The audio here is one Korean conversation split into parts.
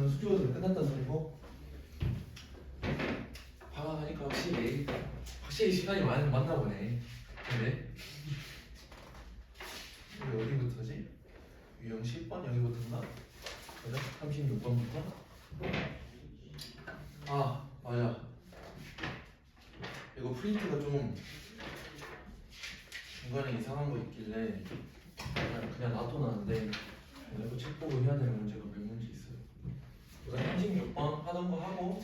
그럼 수료도 끝났다는 소리고 방학하니까 확실히 시간이 많이 많나 보네. 근데 이게 어디부터지? 유형 10번 여기부터인가? 그래? 36번부터? 아 맞아. 이거 프린트가 좀 중간에 이상한 거 있길래 그냥 놔둬놨는데 이거 책 보고 해야 되는 문제가 몇 문제 있어요. 우선 36번 하던 거 하고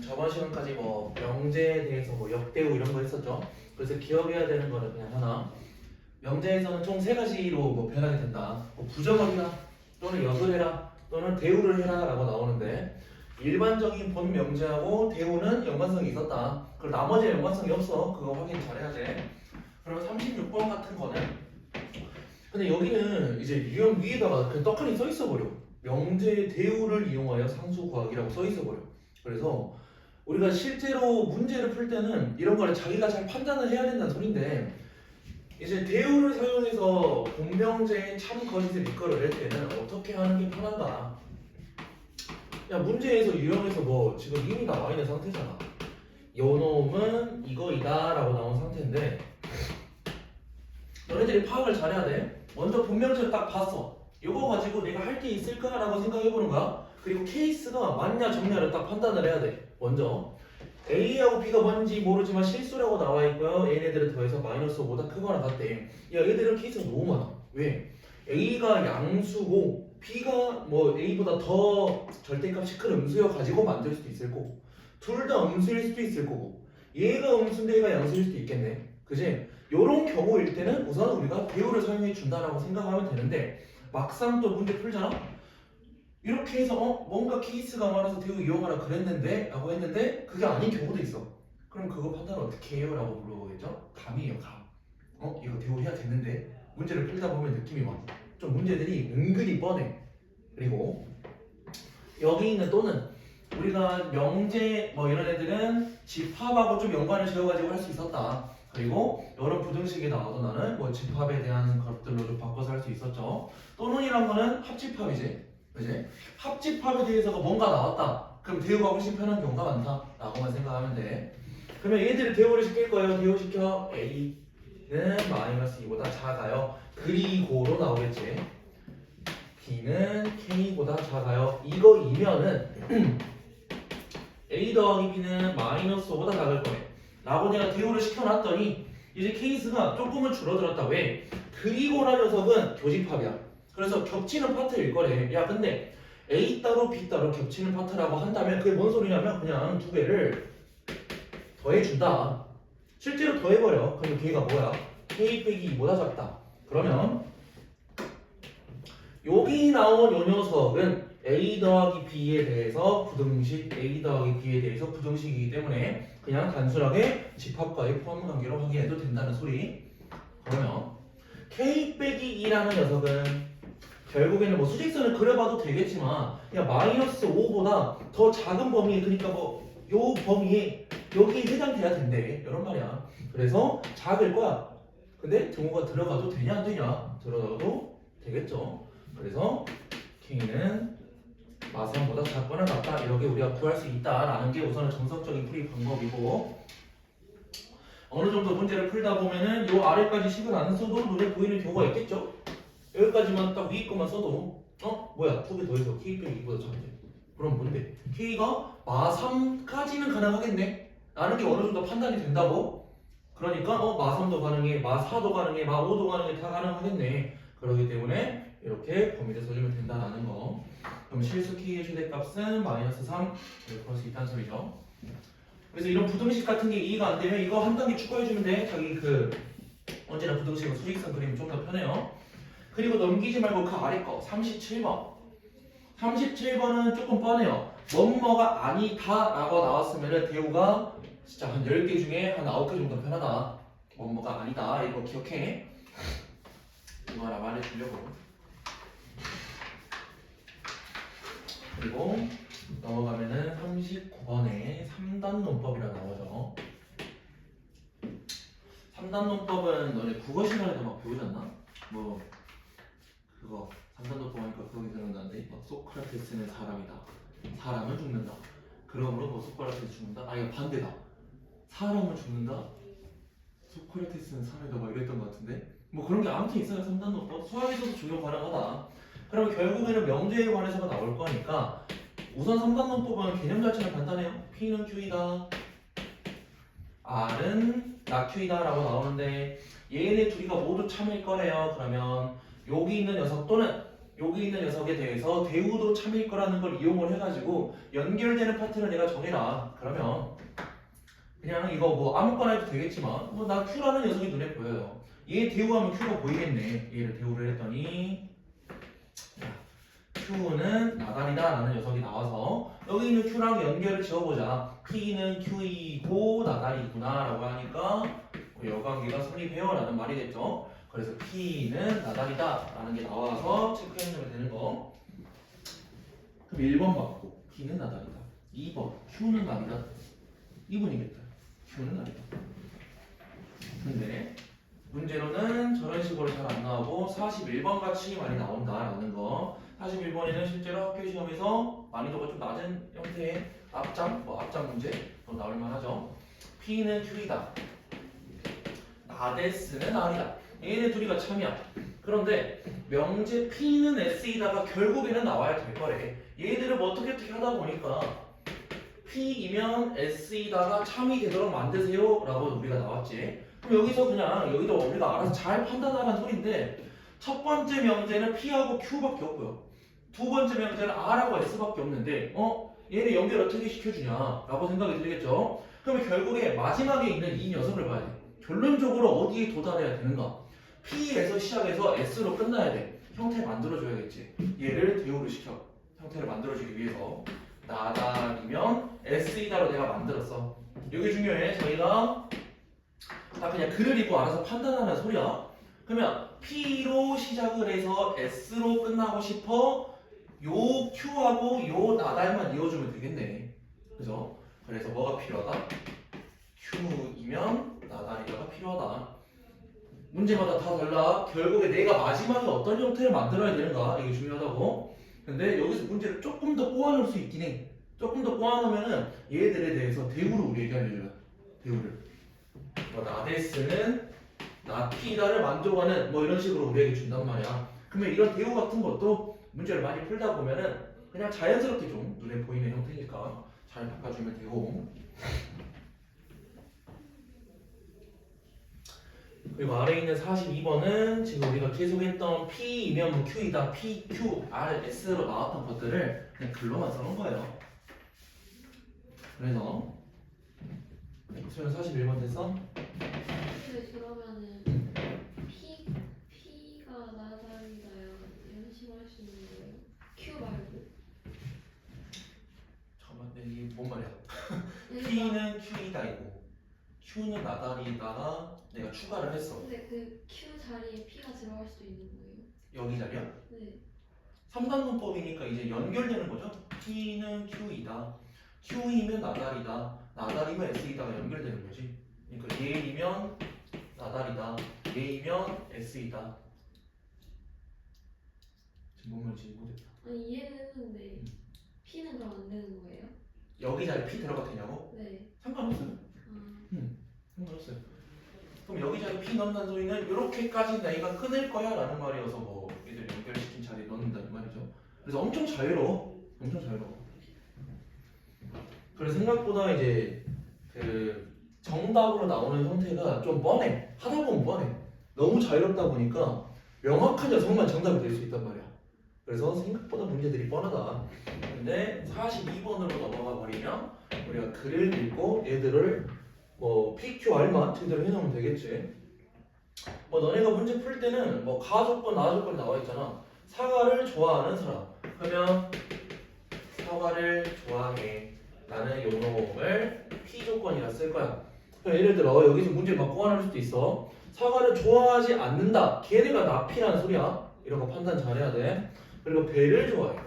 저번 시간까지 뭐 명제에 대해서 뭐 역대우 이런 거 했었죠. 그래서 기억해야 되는 거는 그냥 하나. 명제에서는 총 세 가지로 뭐 변하게 된다. 뭐 부정을 해라, 또는 역을 해라, 또는 대우를 해라 라고 나오는데 일반적인 본 명제하고 대우는 연관성이 있었다. 그리고 나머지 연관성이 없어. 그거 확인 잘해야 돼. 그러면 36번 같은 거는 근데 여기는 이제 유형 위에다가 그냥 떡하니 써 있어 버려. 명제의 대우를 이용하여 상수 구하기라고 써 있어 버려. 그래서 우리가 실제로 문제를 풀 때는 이런 거를 자기가 잘 판단을 해야 된다는 소린데 이제 대우를 사용해서 본명제의 참 거짓을 이끌어낼 때는 어떻게 하는 게 편한가? 야 문제에서 유형에서 뭐 지금 이미 나와 있는 상태잖아. 요 놈은 이거이다 라고 나온 상태인데 너네들이 파악을 잘해야 돼. 먼저 본명제를 딱 봤어. 이거 가지고 내가 할 게 있을까? 라고 생각해보는 거야. 그리고 케이스가 맞냐 적냐를 딱 판단을 해야 돼. 먼저 A하고 B가 뭔지 모르지만 실수라고 나와 있고요. 얘네들을 더해서 마이너스 5보다 크거나 같대. 야 얘들은 케이스가 너무 많아. 왜? A가 양수고 B가 뭐 A보다 더 절대값이 큰 음수여 가지고 만들 수도 있을 거고 둘 다 음수일 수도 있을 거고 얘가 음수인데 얘가 양수일 수도 있겠네. 그지? 요런 경우일 때는 우선 우리가 대우를 사용해 준다라고 생각하면 되는데 막상 또 문제 풀잖아? 이렇게 해서 뭔가 케이스가 많아서 대우 이용하라 그랬는데 라고 했는데 그게 아닌 경우도 있어. 그럼 그거 판단을 어떻게 해요? 라고 물어보겠죠? 감이에요 감. 이거 대우 해야 되는데 문제를 풀다 보면 느낌이 와. 좀 문제들이 은근히 뻔해. 그리고 여기 있는 또는 우리가 명제 뭐 이런 애들은 집합하고 좀 연관을 지어가지고 할 수 있었다. 그리고 여러 부등식이 나와도 나는 뭐 집합에 대한 것들로 좀 바꿔서 할 수 있었죠. 또는이란 거는 합집합이지. 그지? 합집합에 대해서가 뭔가 나왔다. 그럼 대우가 훨씬 편한 경우가 많다. 라고만 생각하면 돼. 그러면 얘들을 대우를 시킬 거예요. 대우시켜. A는 마이너스 2보다 작아요. 그리고로 나오겠지. B는 K보다 작아요. 이거이면은 A 더하기 B는 마이너스 5보다 작을 거네. 라고 내가 대우를 시켜놨더니 이제 케이스가 조금은 줄어들었다. 왜? 그리고라는 녀석은 교집합이야. 그래서 겹치는 파트일 거래. 야 근데 A 따로 B 따로 겹치는 파트라고 한다면 그게 뭔 소리냐면 그냥 두 개를 더해준다. 실제로 더해버려. 그럼 걔가 뭐야? K 빼기 2보다 작다. 그러면 여기 나온 요 녀석은 A 더하기 B에 대해서 부등식, A 더하기 B에 대해서 부등식이기 때문에 그냥 단순하게 집합과의 포함 관계로 확인해도 된다는 소리. 그러면 K 빼기 2라는 녀석은 결국에는 뭐 수직선을 그려봐도 되겠지만 그냥 마이너스 5보다 더 작은 범위, 그러니까 뭐 요 범위에 여기에 해당돼야 된대. 이런 말이야. 그래서 작을 거야. 근데 등호가 들어가도 되냐 안 되냐? 들어가도 되겠죠. 그래서 K는 마삼보다 작거나 같다. 이렇게 우리가 구할 수 있다라는 게 우선은 정석적인 풀이 방법이고 어느 정도 문제를 풀다 보면은 요 아래까지 식을 안 써도 눈에 보이는 경우가 있겠죠. 여기까지만 딱 위에 것만 써도 뭐야 두 개 더해서 K 빼기 2보다 작대. 그럼 뭔데? K가 마3까지는 가능하겠네? 라는 게 어느 정도 판단이 된다고? 그러니까 마3도 가능해, 마4도 가능해, 마5도 가능해, 다 가능하겠네. 그렇기 때문에 이렇게 범위를 써주면 된다라는 거. 그럼 실수 K의 최대값은 마이너스 3 이렇게 그럴 수 있다는 소리죠. 그래서 이런 부등식 같은 게 이해가 안 되면 이거 한 단계 추가해주면 돼. 자기 언제나 부등식은 수직선 그리면 좀 더 편해요. 그리고 넘기지 말고 그 아래 거 37번. 37번은 조금 뻔해요. 뭐뭐가 아니다 라고 나왔으면 대우가 진짜 한 10개 중에 한 9개 정도 편하다. 뭐뭐가 아니다 이거 기억해. 이거 하나 말해주려고. 그리고 넘어가면은 39번에 3단 논법이라 나오죠. 3단 논법은 너네 국어 시간에도 막 배우지 않나? 뭐 그거 3단 논법 하니까 그런 게 생각나는데 소크라테스는 사람이다. 사람은 죽는다. 그러므로 뭐 소크라테스 죽는다? 아 이거 반대다. 사람은 죽는다. 소크라테스는 사람이다. 막 이랬던 것 같은데 뭐 그런 게 아무튼 있어요. 3단원법 수학에서도 적용 가능하다. 그럼 결국에는 명제에 관해서가 나올 거니까 우선 3단원법은 개념 자체는 간단해요. P는 Q이다. R은 낙Q이다 라고 나오는데 얘네 둘이가 모두 참일 거래요. 그러면 여기 있는 녀석 또는 여기 있는 녀석에 대해서 대우도 참일 거라는 걸 이용을 해가지고 연결되는 파트를 내가 정해라. 그러면 그냥 이거 뭐 아무거나 해도 되겠지만 뭐 나 Q라는 녀석이 눈에 보여요. 얘 대우하면 Q가 보이겠네. 얘를 대우를 했더니 Q는 나달이다 라는 녀석이 나와서 여기 있는 Q랑 연결을 지어보자. P는 Q이고 나달이구나 라고 하니까 여관계가 성립해요 라는 말이 됐죠. 그래서 P는 나달이다 라는 게 나와서 체크해주면 되는 거. 그럼 1번 받고 P는 나달이다. 2번 Q는 아니다. 2번이겠다. Q는 아니다. 근데 문제로는 저런 식으로 잘 안 나오고 41번 같이 많이 나온다라는 거. 41번에는 실제로 학교 시험에서 난이도가 좀 낮은 형태의 앞장 문제로 나올 만하죠. P는 Q이다. 나데스는 R이다. 얘네 둘이가 참이야. 그런데 명제 P는 S이다가 결국에는 나와야 될 거래. 얘들을 뭐 어떻게 하다 보니까 P이면 S이다가 참이 되도록 만드세요 라고 우리가 나왔지. 그럼 여기서 그냥 여기도 우리가 알아서 잘 판단하라는 소리인데 첫 번째 명제는 P하고 Q밖에 없고요. 두 번째 명제는 R하고 S밖에 없는데 얘네 연결 어떻게 시켜주냐 라고 생각이 들겠죠. 그러면 결국에 마지막에 있는 이 녀석을 봐야 돼. 결론적으로 어디에 도달해야 되는가? P에서 시작해서 S로 끝나야 돼. 형태 만들어줘야겠지. 얘를 대우를 시켜. 형태를 만들어주기 위해서 나달이면 S이다로 내가 만들었어. 여기 중요해. 저희가 딱 그냥 글을 읽고 알아서 판단하는 소리야. 그러면 P로 시작을 해서 S로 끝나고 싶어. 요 Q하고 요 나달만 이어주면 되겠네. 그죠? 그래서 뭐가 필요하다? Q이면 나달이다가 필요하다. 문제마다 다 달라. 결국에 내가 마지막에 어떤 형태를 만들어야 되는가 이게 중요하다고. 근데 여기서 문제를 조금 더 꼬아놓을 수 있긴 해. 조금 더 꼬아놓으면은 얘들에 대해서 대우를 우리에게 알려줘요. 대우를. 나데스는 나피다를 만족하는 뭐 이런 식으로 우리에게 준단 말이야. 그러면 이런 대우 같은 것도 문제를 많이 풀다 보면은 그냥 자연스럽게 좀 눈에 보이는 형태니까 잘 바꿔주면 되고. 그리고 아래에 있는 42번은 지금 우리가 계속했던 P이면 뭐 Q이다, P, Q, R, S로 나왔던 것들을 그냥 글로만 써놓은 거예요. 그래서 수련 41번 됐어? 근데 그러면은 P가 나달이다요 이런 식으로 할 수 있는 거예요? Q 말고? 잠깐만 이게 뭔 말이야? 그러니까 P는 Q이다이고 Q는 나달이다가 내가 추가를 했어. 근데 그 Q 자리에 P가 들어갈 수도 있는 거예요? 여기 자리야? 네. 3단문법이니까 이제 연결되는 거죠. P는 Q이다. Q이면 나달이다. 나달이면 S이다가 연결되는 거지. 그러니까 얘이면 나달이다. 얘이면 S이다. 지금 뭔 말인지 못했다. 아니 이해는 했는데 P는 그럼 안 되는 거예요? 여기 자리에 P 들어가도 되냐고? 네. 상관없어요. 아, 상관없어요. 그럼 여기 자리에 P 넣는다는 소리는 이렇게까지 내가 끊을 거야 라는 말이어서 뭐 얘들 연결시킨 자리에 넣는다 이 말이죠. 그래서 엄청 자유로워. 엄청 자유로워. 그래서 생각보다 이제 그 정답으로 나오는 형태가 좀 뻔해. 하다 보면 뻔해. 너무 자유롭다 보니까 명확한 녀석만 정답이 될 수 있단 말이야. 그래서 생각보다 문제들이 뻔하다. 근데 42번으로 넘어가 버리면 우리가 글을 읽고 얘들을 뭐 PQR만 제대로 해놓으면 되겠지. 뭐 너네가 문제 풀 때는 뭐 가조건, 나조건 나와 있잖아. 사과를 좋아하는 사람. 그러면 사과를 좋아해. 라는 요 놈을 P조건이라 쓸 거야. 그럼 예를 들어 여기서 문제 막 꼬아낼 수도 있어. 사과를 좋아하지 않는다. 걔네가 나피라는 소리야. 이런 거 판단 잘해야 돼. 그리고 배를 좋아해.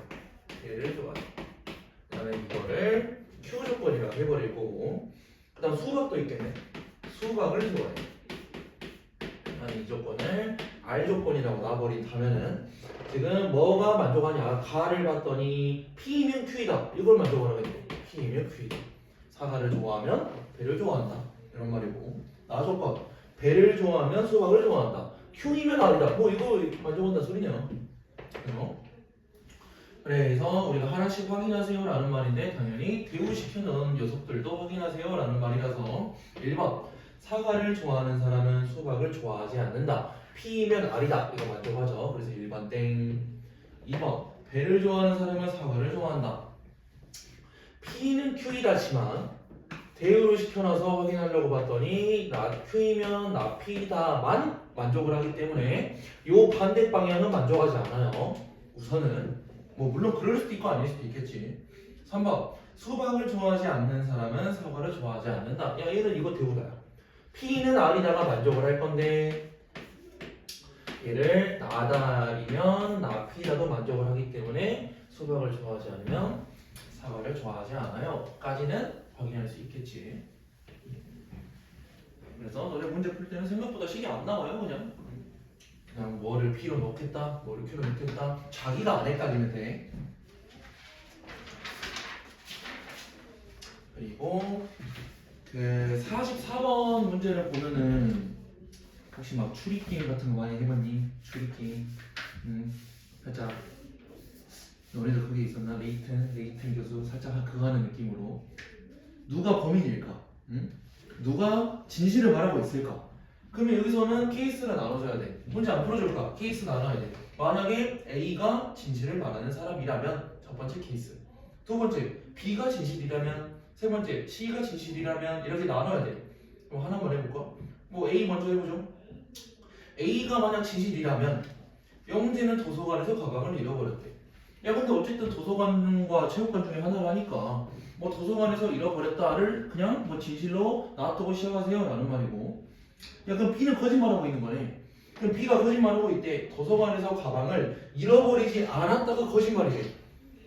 배를 좋아해. 나는 이거를 Q조건이라 해버릴 거고. 그 다음 수박도 있겠네. 수박을 좋아해. 나는 이 조건을 R 조건이라고 놔버린다면은 지금 뭐가 만족하냐? 가를 봤더니 P이면 Q이다. 이걸 만족하라겠네. P이면 Q이다. 사가를 좋아하면 배를 좋아한다. 이런 말이고 나 조건 배를 좋아하면 수박을 좋아한다. Q이면 R이다. 뭐 이거 만족한다 소리냐? 그래서 우리가 하나씩 확인하세요 라는 말인데 당연히 대우시켜놓은 녀석들도 확인하세요 라는 말이라서 1번 사과를 좋아하는 사람은 수박을 좋아하지 않는다. P이면 R이다. 이거 만족하죠. 그래서 1번 땡. 2번 배를 좋아하는 사람은 사과를 좋아한다. P는 Q이다지만 대우를 시켜놔서 확인하려고 봤더니 나 Q이면 나 P다만 만족을 하기 때문에 요 반대 방향은 만족하지 않아요. 우선은 뭐 물론 그럴 수도 있고 아닐 수도 있겠지. 3번 수박을 좋아하지 않는 사람은 사과를 좋아하지 않는다. 야 얘는 이거 대우다야. P는 R이다가 만족을 할 건데 얘를 나다리면 나 P다도 만족을 하기 때문에 수박을 좋아하지 않으면 사과를 좋아하지 않아요 까지는 확인할 수 있겠지. 그래서 너네 문제 풀 때는 생각보다 식이 안 나와요. 그냥 뭐를 P로 넣겠다 뭐를 Q로 넣겠다 자기가 안 헷갈리면 돼. 그리고 그 44번 문제를 보면은 혹시 막 추리 게임 같은 거 많이 해봤니? 추리 게임. 살짝 너네도 그게 있었나? 레이튼 교수 살짝 그거 하는 느낌으로 누가 범인일까? 누가 진실을 말하고 있을까? 그러면 여기서는 케이스를 나눠줘야 돼. 문제 안 풀어줄까? 케이스 나눠야 돼. 만약에 A가 진실을 말하는 사람이라면 첫 번째 케이스, 두 번째 B가 진실이라면, 세 번째 C가 진실이라면 이렇게 나눠야 돼. 그럼 하나만 해볼까? 뭐 A 먼저 해보죠. A가 만약 진실이라면 영재는 도서관에서 가방을 잃어버렸대. 야 근데 어쨌든 도서관과 체육관 중에 하나를 하니까 뭐 도서관에서 잃어버렸다를 그냥 뭐 진실로 놔두고 시작하세요 라는 말이고, 야 그럼 B는 거짓말하고 있는 거네. 그럼 B가 거짓말하고 있대. 도서관에서 가방을 잃어버리지 않았다가 거짓말이래.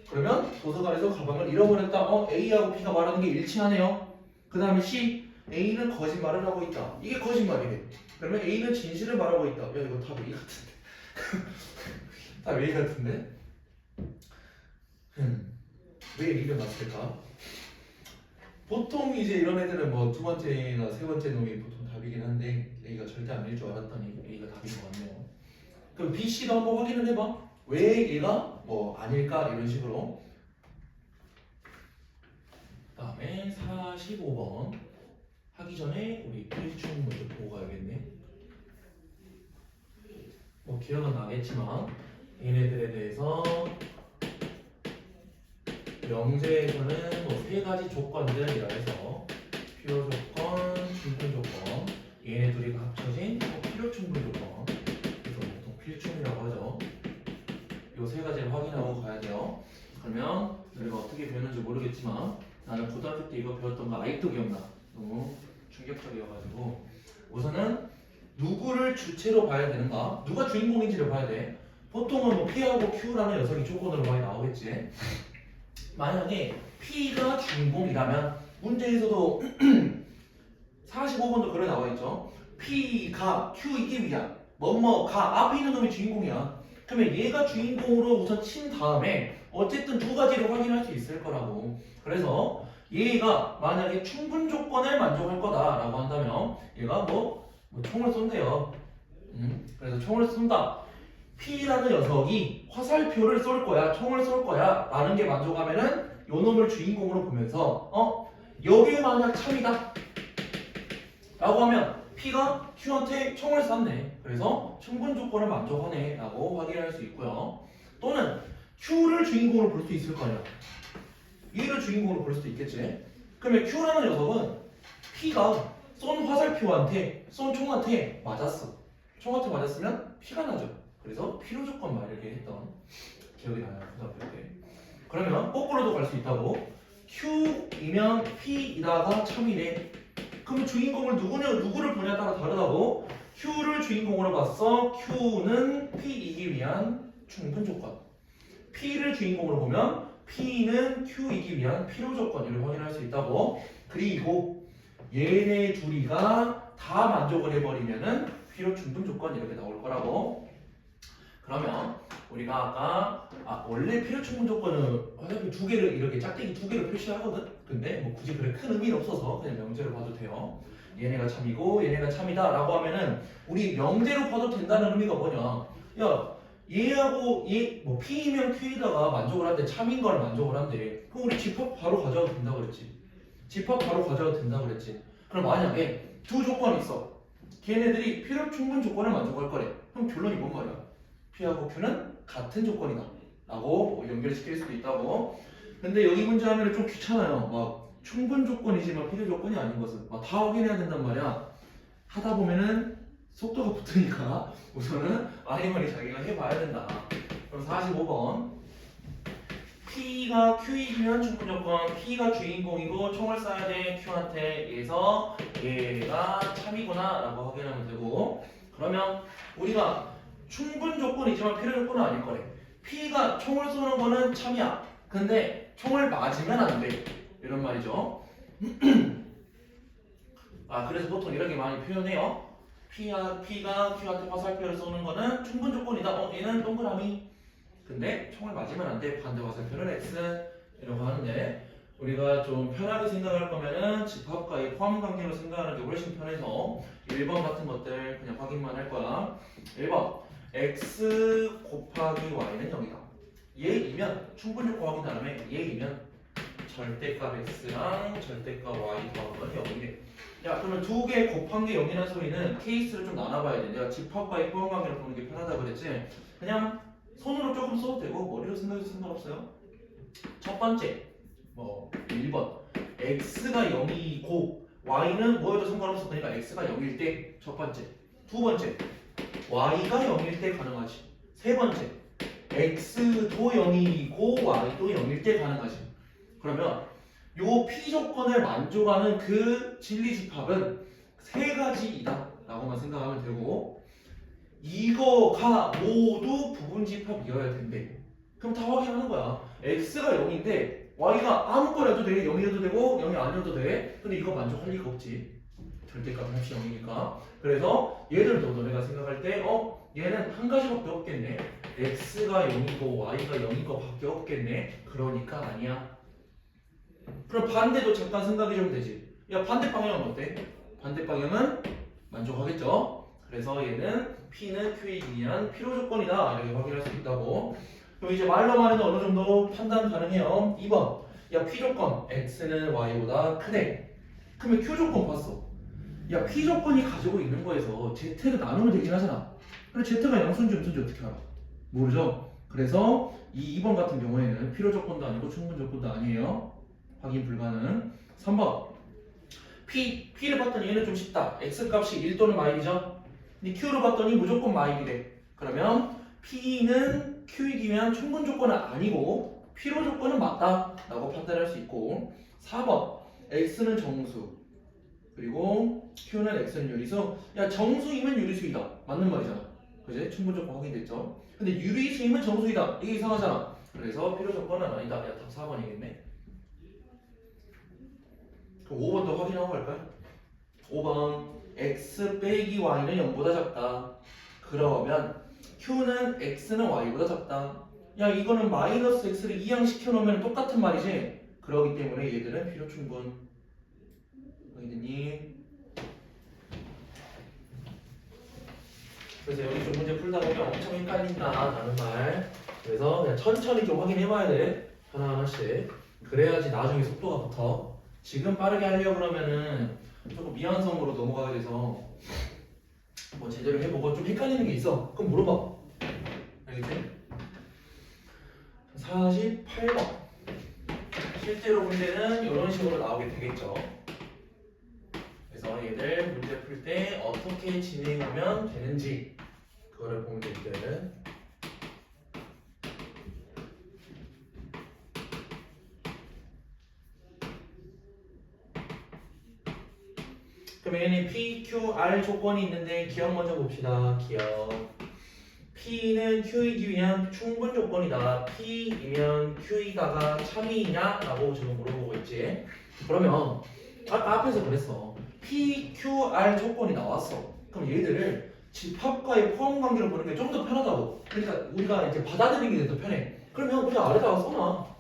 그러면 도서관에서 가방을 잃어버렸다. A하고 B가 말하는 게 일치하네요. 그 다음에 C, A는 거짓말을 하고 있다. 이게 거짓말이래. 그러면 A는 진실을 말하고 있다. 야 이거 답 A 같은데. 답 A 같은데? 왜 A가 났을까? 보통 이제 이런 애들은 뭐 두 번째나 세 번째 놈이 보통 답이긴 한데 A가 절대 아닐 줄 알았더니 A가 답인 것 같네요. 그럼 B, C도 한번 확인을 해봐. 왜 얘가 뭐 아닐까 이런 식으로. 다음에 45번 하기 전에 우리 필충 먼저 보고 가야겠네. 뭐 기억은 나겠지만 얘네들에 대해서 명제에서는 뭐 세 가지 조건들이라 해서 필요 조건, 충분 조건, 얘네 둘이 합쳐진 필요 충분 조건, 그래서 보통 필충이라고 하죠. 요 세 가지를 확인하고 가야 돼요. 그러면 우리가 어떻게 배웠는지 모르겠지만 나는 고등학교 때 이거 배웠던 거 아직도 기억나. 너무 충격적이어가지고 우선은 누구를 주체로 봐야 되는가? 누가 주인공인지를 봐야 돼. 보통은 뭐 P하고 Q라는 녀석이 조건으로 많이 나오겠지. 만약에 P가 주인공이라면 문제에서도 45번도 그래 나와있죠. P가 Q이기 위한 뭐뭐가 앞에 있는 놈이 주인공이야. 그러면 얘가 주인공으로 우선 친 다음에 어쨌든 두 가지를 확인할 수 있을 거라고. 그래서 얘가 만약에 충분 조건을 만족할 거다라고 한다면 얘가 뭐 총을 쏜대요. 그래서 총을 쏜다. P라는 녀석이 화살표를 쏠 거야, 총을 쏠 거야 라는 게 만족하면은 요 놈을 주인공으로 보면서 여기에 만약 참이다 라고 하면 P가 Q한테 총을 쐈네. 그래서 충분 조건을 만족하네 라고 확인할 수 있고요. 또는 Q를 주인공으로 볼 수 있을 거 아니야. 얘를 주인공으로 볼 수도 있겠지. 그러면 Q라는 녀석은 P가 쏜 화살표한테, 쏜 총한테 맞았어. 총한테 맞았으면 P가 나죠. 그래서 필요 조건 말이게 했던 기억이 나요, 고등학교 때. 그러면 거꾸로도 갈 수 있다고. Q이면 P이다가 참이래. 그럼 주인공을 누구를 보냐에 따라 다르다고. Q를 주인공으로 봤어. Q는 P이기 위한 충분 조건. P를 주인공으로 보면 P는 Q이기 위한 필요 조건을 확인할 수 있다고. 그리고 얘네 둘이가 다 만족을 해버리면은 필요 충분 조건 이렇게 나올 거라고. 그러면 우리가 아까 원래 필요 충분 조건은 어차피 두 개를 이렇게 짝대기 두 개를 표시하거든. 근데 뭐 굳이 그래 큰 의미는 없어서 그냥 명제로 봐도 돼요. 얘네가 참이고 얘네가 참이다 라고 하면은 우리 명제로 봐도 된다는 의미가 뭐냐, 야 얘하고 얘 뭐 P이면 Q에다가 만족을 한대, 참인 걸 만족을 한대. 그럼 우리 집합 바로 가져와도 된다 그랬지. 집합 바로 가져와도 된다 그랬지. 그럼 만약에 두 조건이 있어. 걔네들이 필요 충분 조건을 만족할 거래. 그럼 결론이 뭔 말이야? P하고 Q는 같은 조건이다 라고 연결시킬 수도 있다고. 근데 여기 문제 하면 좀 귀찮아요. 막 충분 조건이지만 필요 조건이 아닌 것은 막 다 확인해야 된단 말이야. 하다 보면은 속도가 붙으니까 우선은 많이 자기가 해봐야 된다. 그럼 45번 P가 Q이면 충분 조건, P가 주인공이고 총을 쏴야 돼 Q한테. 얘에서 얘가 참이구나 라고 확인하면 되고. 그러면 우리가 충분 조건이지만 필요 조건은 아닐 거래. P가 총을 쏘는 거는 참이야. 근데 총을 맞으면 안 돼. 이런 말이죠. 그래서 보통 이렇게 많이 표현해요. P가 Q한테 화살표를 쏘는 거는 충분 조건이다. 얘는 동그라미. 근데 총을 맞으면 안 돼. 반대 화살표는 X. 이라고 하는데 우리가 좀 편하게 생각할 거면은 집합과의 포함 관계로 생각하는 게 훨씬 편해서 1번 같은 것들 그냥 확인만 할 거야. 1번 X 곱하기 Y는 0이다. 얘이면 충분 조건 확인 다음에 얘이면 절대값 X랑 절대값 Y 더하면 0이래. 야 그러면 두 개 곱한 게 0이라는 소리는 케이스를 좀 나눠봐야 돼. 내가 집합과의 포함 관계를 보는 게 편하다 그랬지. 그냥 손으로 조금 써도 되고 머리로 생각해도 상관없어요. 첫 번째 뭐 1번 X가 0이고 Y는 뭐해도 상관없어. 그러니까 X가 0일 때 첫 번째. 두 번째 Y가 0일 때 가능하지. 세 번째 X도 0이고 Y도 0일 때 가능하지. 그러면 요 P 조건을 만족하는 그 진리 집합은 세 가지이다 라고만 생각하면 되고, 이거가 모두 부분 집합이어야 된대. 그럼 다 확인하는 거야. X가 0인데 Y가 아무거나 해도 돼. 0이어도 되고 0이 아니어도 돼. 근데 이거 만족할 리가 없지. 절대값 합치 0이니까. 그래서 얘들도 너네가 생각할 때 얘는 한 가지밖에 없겠네. X가 0이고 Y가 0인 거밖에 없겠네. 그러니까 아니야. 그럼 반대도 잠깐 생각해 주면 되지. 야 반대 방향은 어때? 반대 방향은 만족하겠죠? 그래서 얘는 P는 Q에 의한 필요 조건이다 이렇게 확인할 수 있다고. 그럼 이제 말로만 해도 어느 정도 판단 가능해요. 2번 야 P 조건 X는 Y보다 크네. 그러면 Q 조건 봤어. 야 P 조건이 가지고 있는 거에서 Z를 나누면 되긴 하잖아. 근데 Z가 양수인지 음수인지 어떻게 알아? 모르죠? 그래서 이 2번 같은 경우에는 필요 조건도 아니고 충분 조건도 아니에요. 확인 불가능. 3번 P를 봤더니 얘는 좀 쉽다. X 값이 1 또는 마일이죠. 근데 Q를 봤더니 무조건 마일이래. 그러면 P는 Q이기 위한 충분 조건은 아니고 필요 조건은 맞다 라고 판단할 수 있고, 4번 X는 정수 그리고 Q는 X는 유리수. 야 정수이면 유리수이다 맞는 말이잖아. 그지? 충분 조건 확인됐죠. 근데 유리수이면 정수이다 이게 이상하잖아. 그래서 필요 조건은 아니다. 야 답 4번이겠네. 그럼 5번도 확인하고 갈까요? 5번 X 빼기 Y는 0보다 작다. 그러면 Q는 X는 Y보다 작다. 야 이거는 마이너스 X를 이항시켜 놓으면 똑같은 말이지. 그러기 때문에 얘들은 필요 충분. 확인됐니? 그래서 여기 좀 문제 풀다 보면 엄청 헷갈린다 라는 말. 그래서 그냥 천천히 좀 확인해봐야 돼. 하나하나씩. 그래야지 나중에 속도가 붙어. 지금 빠르게 하려고 그러면은 조금 미완성으로 넘어가게 돼서 뭐 제대로 해보고 좀 헷갈리는 게 있어. 그럼 물어봐. 알겠지? 48번 실제로 문제는 이런 식으로 나오게 되겠죠. 그래서 얘들 문제 풀 때 어떻게 진행하면 되는지 그거를 보면 되거든. 그럼 얘는 P, Q, R 조건이 있는데 기억 먼저 봅시다. 기억. P는 Q이기 위한 충분 조건이다. P이면 Q이다가 참이냐? 라고 지금 물어보고 있지. 그러면 아까 앞에서 그랬어. P, Q, R 조건이 나왔어. 그럼 얘들을 집합과의 포함 관계를 보는 게 좀 더 편하다고. 그러니까 우리가 이제 받아들이는 게 더 편해. 그러면 그냥 아래다가 써놔.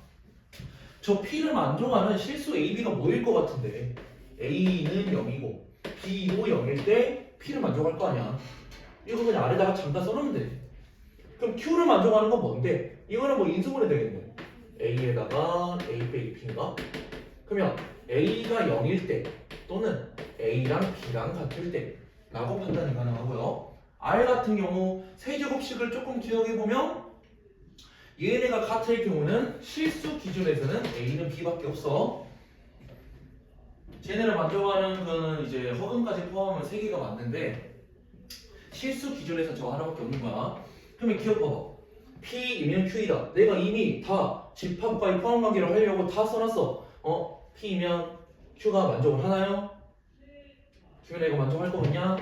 저 P를 만족하는 실수 AB가 뭐일 것 같은데 A는 0이고 B도 0일 때 P를 만족할 거 아니야. 이거 그냥 아래다가 잠깐 써놓으면 돼. 그럼 Q를 만족하는 건 뭔데? 이거는 뭐 인수분해 되겠네. A에다가 A 빼기 P인가? 그러면 A가 0일 때 또는 A랑 B랑 같을 때 라고 판단이 가능하고요. R 같은 경우 세제곱식을 조금 기억해보면 얘네가 같을 경우는 실수 기준에서는 A는 B밖에 없어. 쟤네를 만족하는 거는 이제 허근까지 포함하면 3개가 맞는데 실수 기준에서 저 하나밖에 없는 거야. 그러면 기억봐봐. P이면 Q이다. 내가 이미 다 집합과의 포함 관계를 하려고 다 써놨어. P이면 Q가 만족을 하나요? Q면 이거 만족할 거 같냐?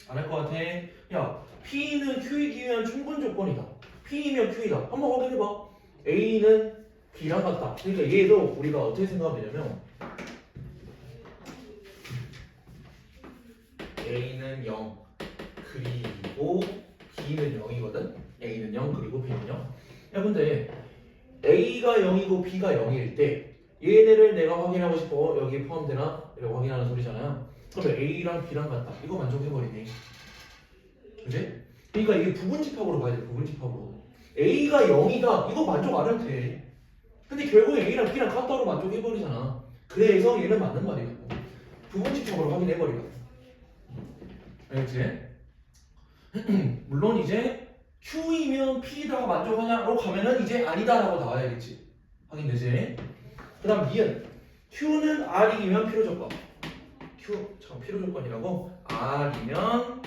안 할 거 같아. 야, P는 Q이기 위한 충분 조건이다. P이면 Q이다. 한번 확인해봐. A는 B랑 같다. 그러니까 얘도 우리가 어떻게 생각하면 되냐면 A는 0 그리고 B는 0이거든. A는 0 그리고 B는 0. 야 근데 A가 0이고 B가 0일 때 얘네를 내가 확인하고 싶어. 여기 포함되나? 이렇게 확인하는 소리잖아요. 그러면 A랑 B랑 같다. 이거 만족해버리네. 그지? 그러니까 이게 부분집합으로 가야 돼. 부분집합으로. A가 0이다. 이거 만족 안 해도 돼. 근데 결국에 A랑 B랑 같다로 만족해버리잖아. 그래서 얘는 맞는 말이라고. 부분집합으로 확인해버리라고. 알겠지? 물론 이제 Q이면 P다가 만족하냐로 가면은 이제 아니다라고 나와야겠지. 확인되지? 그 다음 니은 Q는 R이면 필요조건. 필요조건이라고. R이면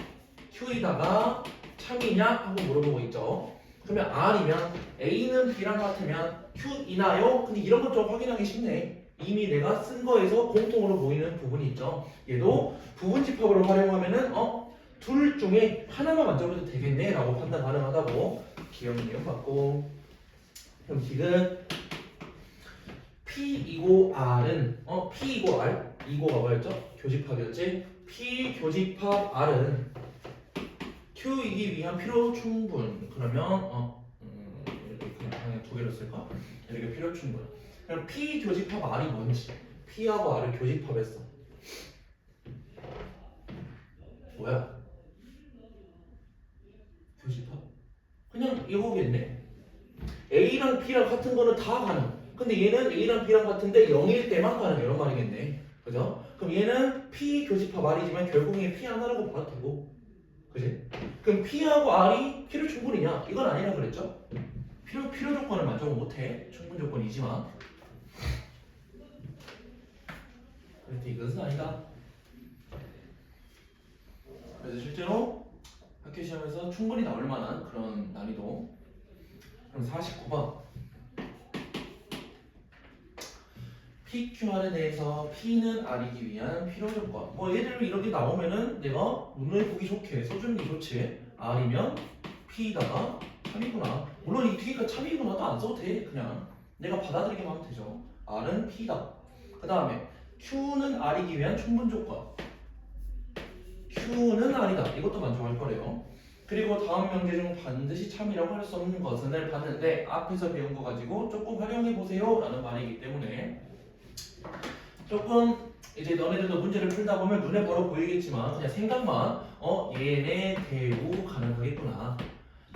Q이다가 참이냐 하고 물어보고 있죠. 그러면 R이면 A는 B랑 같으면 Q이나요? 근데 이런 것 좀 확인하기 쉽네. 이미 내가 쓴 거에서 공통으로 보이는 부분이 있죠. 얘도 부분집합으로 활용하면은 둘 중에 하나만 만져도 되겠네 라고 판단 가능하다고. 기억 이용 받고. 그럼 디귿 P이고 R은 P이고 R 이고가 뭐였죠? 교집합이었지? P 교집합 R은 Q이기 위한 필요 충분. 그러면 이렇게 그냥 두 개로 쓸까? 이렇게 필요 충분. 그럼 P 교집합 R이 뭔지. P하고 R을 교집합했어. 뭐야? 교집합? 그냥 이거겠네. A랑 B랑 같은 거는 다 가능. 근데 얘는 A랑 B랑 같은데 0일 때만 가능. 이런 말이겠네. 그죠? 그럼 얘는 P 교집합 R이지만 결국에 P 하나라고 봐도 되고. 그지? 그럼 P하고 R이 필요 충분이냐? 이건 아니라 그랬죠? 필요 조건을 만족을 못해. 충분 조건이지만. 그런데 이것은 아니다. 그래서 실제로 학교 시험에서 충분히 나올 만한 그런 난이도. 그럼 49번. PQR에 대해서 P는 R이기 위한 필요 조건. 뭐 얘들 이렇게 나오면은 내가 눈에 보기 좋게 써주는 게 좋지. R이면 P다가 참이구나. 물론 이 뒤가 참이구나도 안 써도 돼. 그냥 내가 받아들이기만 하면 되죠. R은 P다. 그 다음에 Q는 R이기 위한 충분 조건. Q는 R이다. 이것도 만족할 거래요. 그리고 다음 명제 중 반드시 참이라고 할 수 없는 것은을 봤는데 앞에서 배운 거 가지고 조금 활용해 보세요 라는 말이기 때문에 조금 이제 너네들도 문제를 풀다 보면 눈에 바로 보이겠지만 그냥 생각만 얘네 대우 가능하겠구나.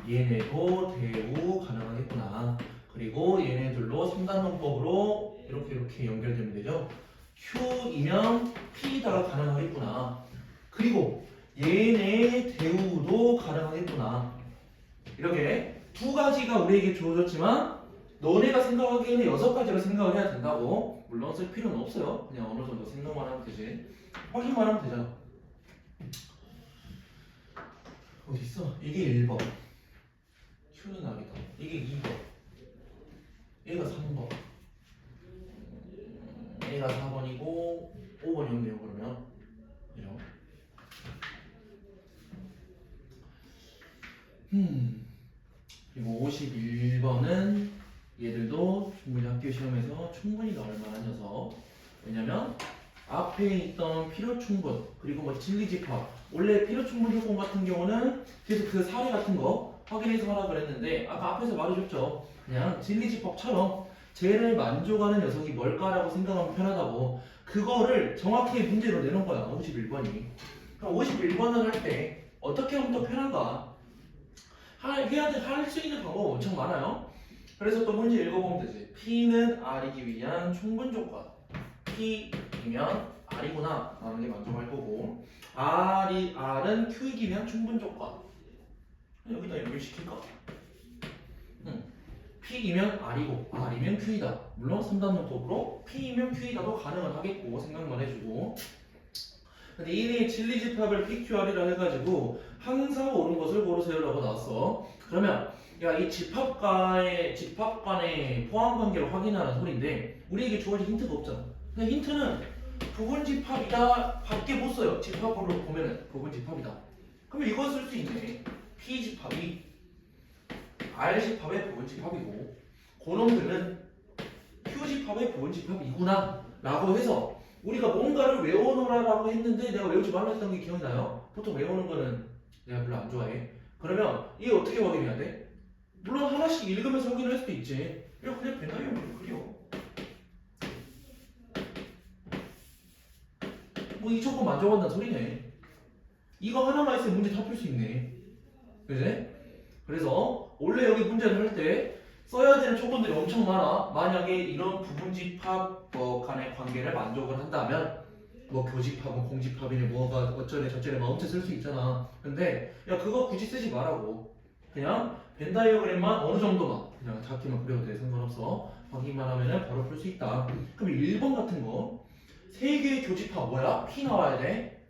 얘네도 대우 가능하겠구나. 그리고 얘네들로 3단원법으로 이렇게 연결되면 되죠. Q이면 P다가 가능하겠구나. 그리고 얘네 대우도 가능하겠구나. 이렇게 두 가지가 우리에게 주어졌지만 너네가 생각하기에는 6가지로 생각을 해야 된다고. 물론 쓸 필요는 없어요. 그냥 어느 정도 생각만 하면 되지. 확인만 하면 되잖아. 어디 있어? 이게 1번. Q는 R이다. 이게 2번. 얘가 3번. 얘가 4번이고 5번이었네요. 그러면 그죠? 그리고 51번은 얘들도 충분히 학교 시험에서 충분히 나올 만한 녀석. 왜냐면 앞에 있던 필요충분 그리고 뭐 진리집합 원래 필요충분 조건 같은 경우는 계속 그 사례 같은 거 확인해서 하라 그랬는데 아까 앞에서 말해줬죠. 그냥 진리집합처럼 쟤를 만족하는 녀석이 뭘까라고 생각하면 편하다고 그거를 정확히 문제로 내놓은 거야 51번이. 그럼 51번을 할 때 어떻게 하면 더 편한가? 할 수 있는 방법 엄청 많아요. 그래서 또 문제 읽어보면 되지. P는 R이기 위한 충분 조건. P이면 R이구나 라는 게 먼저 할 거고 R은 Q이기 위한 충분 조건. 여기다 이렇게 시킬까? P이면 R이고 R이면 Q이다. 물론 3단 논법으로 P이면 Q이다도 가능은 하겠고 생각만 해주고. 근데 이미 진리집합을 PQR이라 해가지고 항상 옳은 것을 고르세요라고 나왔어. 그러면 야 이 집합간의 포함관계를 확인하는 소리인데 우리에게 주어진 힌트가 없잖아. 근데 힌트는 부분집합이다 밖에 못 써요. 집합으로 보면은 부분집합이다. 그러면 이거 쓸 수 있네. P집합이 R집합의 부분집합이고 그놈들은 Q집합의 부분집합이구나 라고 해서 우리가 뭔가를 외워놓으라고 했는데 내가 외우지 말라 했던 게 기억나요? 보통 외우는 거는 내가 별로 안 좋아해. 그러면 이게 어떻게 확인해야 돼? 물론 하나씩 읽으면서 확인을 할 수도 있지. 이거 그냥 벤다이어를 그려. 뭐 이 조건 만족한다는 소리네. 이거 하나만 있으면 문제 다 풀 수 있네. 그지? 그래서 원래 여기 문제를 할 때 써야 되는 조건들이 엄청 많아. 만약에 이런 부분집합 간의 관계를 만족을 한다면 뭐 교집합은 공집합이니 뭐가 어쩌네 저쩌네 막 엄청 쓸 수 있잖아. 근데 야 그거 굳이 쓰지 말라고. 그냥 벤 다이어그램만 어느 정도만 그냥 작게만 그려도 돼. 상관없어. 확인만 하면은 바로 풀 수 있다. 그럼 1번 같은 거 세 개의 교집합 뭐야? P 나와야 돼.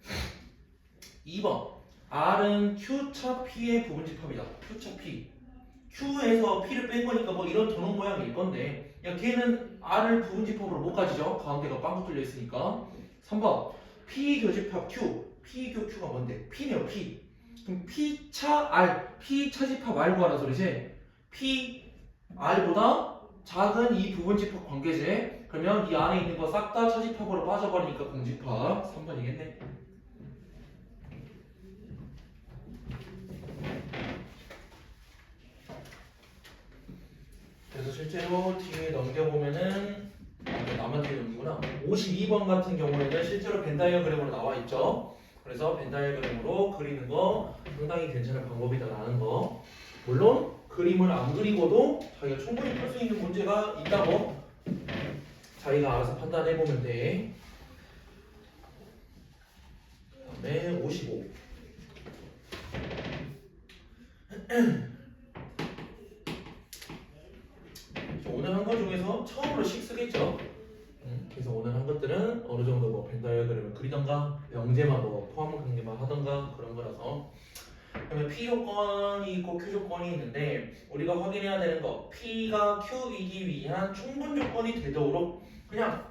2번 R은 Q차 P의 부분집합이다. Q차 P. Q에서 P를 뺀 거니까 뭐 이런 도넛 모양일 건데 야 걔는 R을 부분집합으로 못 가지죠. 가운데가 빵꾸 뚫려 있으니까. 3번 P 교집합 Q. P 교 Q가 뭔데? P네요 P. 그럼 P차 R. P 차집합 R고 하는 소리지. P R보다 작은 이 부분집합 관계제. 그러면 이 안에 있는 거 싹 다 차집합으로 빠져버리니까 공집합. 3번이겠네. 그래서 실제로 뒤에 넘겨보면은 나만 뒤에 넘기구나. 52번 같은 경우에는 실제로 벤 다이어그램으로 나와 있죠. 그래서 벤 다이어그램으로 그리는 거 상당히 괜찮은 방법이다라는 거. 물론 그림을 안 그리고도 자기가 충분히 풀 수 있는 문제가 있다고 자기가 알아서 판단해 보면 돼. 그다음에 55. 오늘 한 거 중에서 처음으로 식 쓰겠죠. 그래서 오늘 한 것들은 어느 정도 뭐 벤 다이어그램을 그리던가 명제만 뭐 포함 관계만 하던가 그런 거라서. 그러면 P 조건이 있고 Q 조건이 있는데 우리가 확인해야 되는 거 P가 Q이기 위한 충분 조건이 되도록 그냥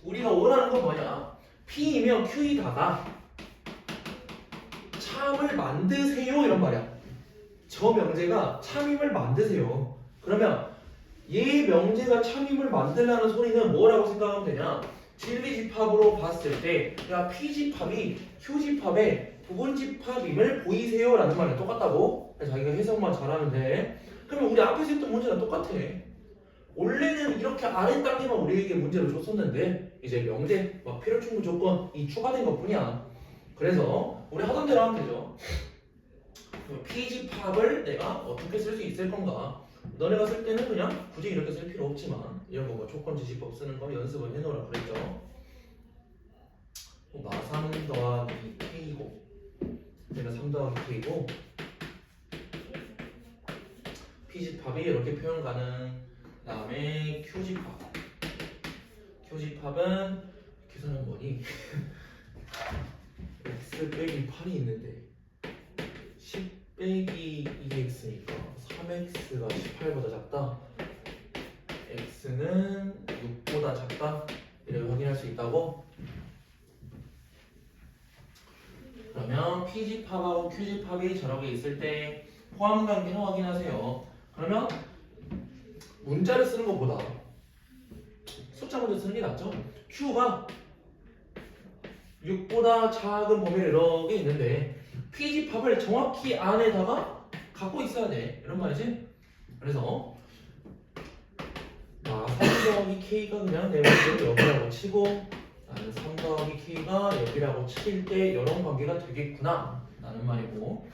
우리가 원하는 건 뭐냐? P이면 Q이다가 참을 만드세요 이런 말이야. 저 명제가 참임을 만드세요. 그러면 얘 명제가 참임을 만들라는 소리는 뭐라고 생각하면 되냐? 진리집합으로 봤을 때 야 P집합이 Q집합의 부분집합임을 보이세요 라는 말이 똑같다고. 자기가 해석만 잘하면 돼. 그러면 우리 앞에서 했던 문제랑 똑같아. 원래는 이렇게 아래 단계만 우리에게 문제를 줬었는데 이제 명제, 막 필요충분 조건이 추가된 것 뿐이야. 그래서 우리 하던 대로 하면 되죠. P집합을 내가 어떻게 쓸 수 있을 건가? 너네가 쓸 때는 그냥 굳이 이렇게 쓸 필요 없지만 이런 거 뭐 조건지시법 쓰는 거 연습을 해놓으라 그랬죠. 마 3 더하기 K고 얘가 3 더하기 K고 P집합이 이렇게 표현 가능. 그 다음에 Q집합. Q집합은 계산은 뭐니? X 빼기 8이 있는데 10 빼기 2x니까 3x가 18보다 작다. x는 6보다 작다. 이렇게 확인할 수 있다고? 그러면 P집합하고 Q집합이 저렇게 있을 때 포함관계는 확인하세요. 그러면 문자를 쓰는 것보다 숫자 문제 쓰는 게 낫죠? Q가 6보다 작은 범위 이런 게 있는데 P집합을 정확히 안에다가 갖고 있어야 돼. 이런 말이지. 그래서 3 더하기 K가 그냥 내 말대로 여기라고 치고 나는 3 더하기 K가 여기라고 칠 때 이런 관계가 되겠구나 라는 말이고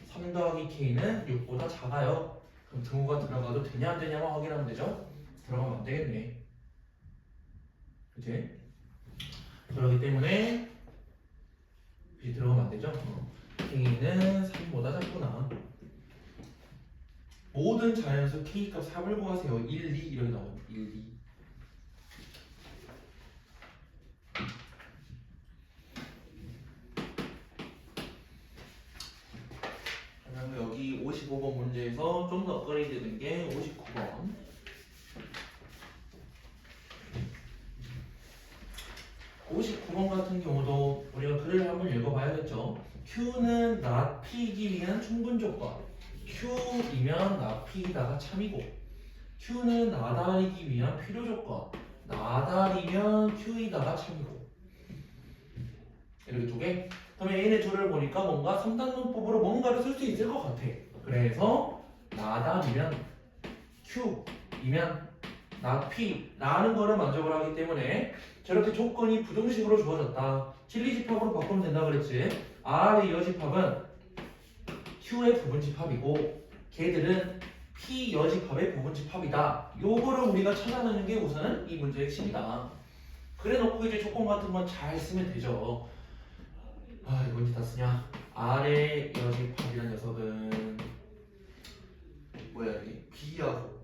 3 더하기 K는 6보다 작아요. 그럼 등호가 들어가도 되냐 안 되냐만 확인하면 되죠? 들어가면 안 되겠네. 그치? 그렇기 때문에 그치 들어가면 안 되죠? K는 3보다 작구나. 모든 자연수 K값 3을 구하세요. 1, 2 이렇게 나와요. 1, 2 그러면 여기 55번 문제에서 좀 더 업그레이드 된 게 59번. 59번 같은 경우도 우리가 글을 한번 읽어봐야겠죠. Q는 not P이기 위한 충분 조건. Q이면 not P이다가 참이고 Q는 나달이기 위한 필요 조건. 나달이면 Q이다가 참이고 이렇게 두 개. 그러면 얘네 둘을 보니까 뭔가 3단문법으로 뭔가를 쓸 수 있을 것 같아. 그래서 나달이면 Q이면 not P라는 거를 만족을 하기 때문에 저렇게 조건이 부등식으로 주어졌다. 진리집합으로 바꾸면 된다 그랬지. R의 여집합은 Q의 부분집합이고 걔들은 P 여집합의 부분집합이다. 요거를 우리가 찾아내는 게 우선은 이 문제의 핵심이다. 그래 놓고 이제 조건 같은 건 잘 쓰면 되죠. 아 이거 언제 다 쓰냐. R의 여집합이라는 녀석은 뭐야 이게 B하고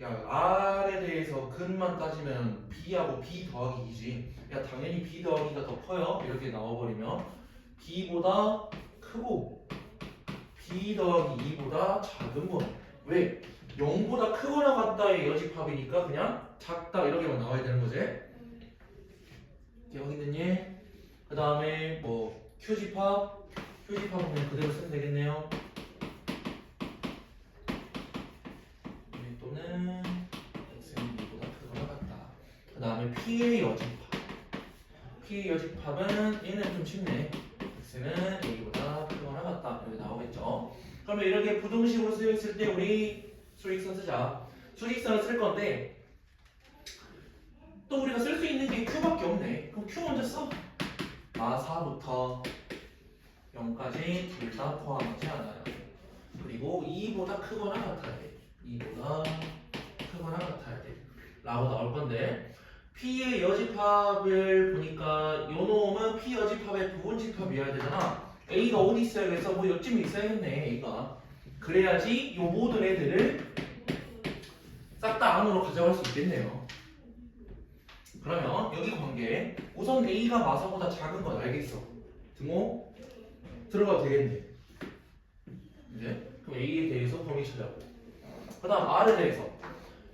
야 R에 대해서 근만 따지면 B하고 B 더하기 2지. 야 당연히 B 더하기가 더 커요. 이렇게 나와버리면 B보다 크고 B 더하기 2보다 작은 건 왜? 0보다 크거나 같다의 여집합이니까 그냥 작다 이렇게만 나와야 되는 거지. 이렇게 확인됐니? 그 다음에 뭐 Q집합은 그냥 그대로 쓰면 되겠네요. 또는 X는 2보다 크거나 같다. 그 다음에 P의 여집합. P의 여집합은 얘는 좀 쉽네. X는 A보다 크거나 같다. 여기 나오겠죠. 그러면 이렇게 부등식으로 쓰여있을 때 우리 수직선 쓰자. 수직선을 쓸 건데 또 우리가 쓸 수 있는 게 Q밖에 없네. 그럼 Q 먼저 써. 4부터 0까지 둘 다 포함하지 않아요. 그리고 2보다 크거나 같아야 돼. 2보다 크거나 같아야 돼. 라고 나올 건데 P의 여집합을 보니까 요 놈은 P 여집합의 부분집합이어야 되잖아. A가 어디 있어야겠어? 뭐 여쯤에 있어야겠네. A가. 그래야지 요 모든 애들을 싹 다 안으로 가져갈 수 있겠네요. 그러면 여기 관계 우선 A가 마사보다 작은 건 알겠어. 등호 들어가도 되겠네. 이제 그럼 A에 대해서 범위 찾아보고 그 다음 R에 대해서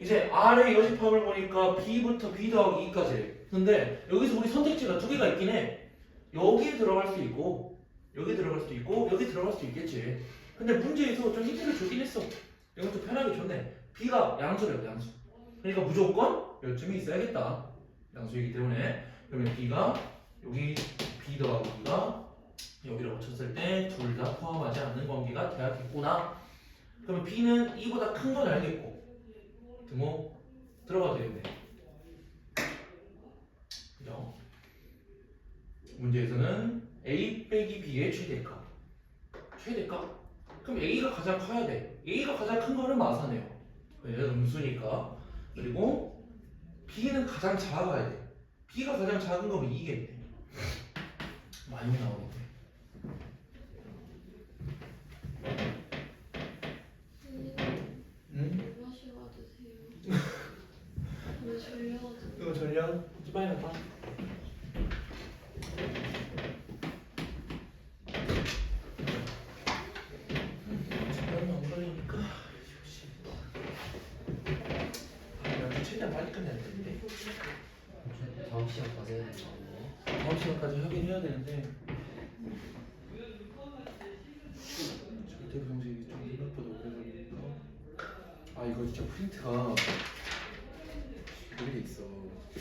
이제 R의 여집합을 보니까 B부터 B 더하기 2까지. 근데 여기서 우리 선택지가 두 개가 있긴 해. 여기에 들어갈 수 있고 여기 들어갈 수도 있고 여기 들어갈 수도 있겠지. 근데 문제에서 좀 힌트를 주긴 했어. 이건 좀 편하게 줬네. B가 양수래요. 양수. 그러니까 무조건 요쯤에 있어야겠다. 양수이기 때문에. 그러면 B가 여기 B 더하기 B가 여기를 쳤을 때 둘 다 포함하지 않는 관계가 돼야겠구나. 그러면 B는 2보다 큰 건 알겠고 등호 들어가도 되겠네. 그죠? 문제에서는 A 빼기 B의 최대값. 최대값? 그럼 A가 가장 커야 돼. A가 가장 큰 거는 마사네요. 왜? 음수니까. 그리고 B는 가장 작아야 돼. B가 가장 작은 거면 2겠네. 많이 나오겠네. 응? 마시고 드세요. 왜 졸려가지고. 이거 전략 빨리 봐. 시간이 안 걸리니까 최대한 빨리 끝내야 되는데 다음 시간까지 해야 된다고. 다음 시간까지 하긴 해야 되는데 절대 방식이 좀 생각보다 오래 걸리니까 아 이거 진짜 프린트가 이렇게 돼 있어.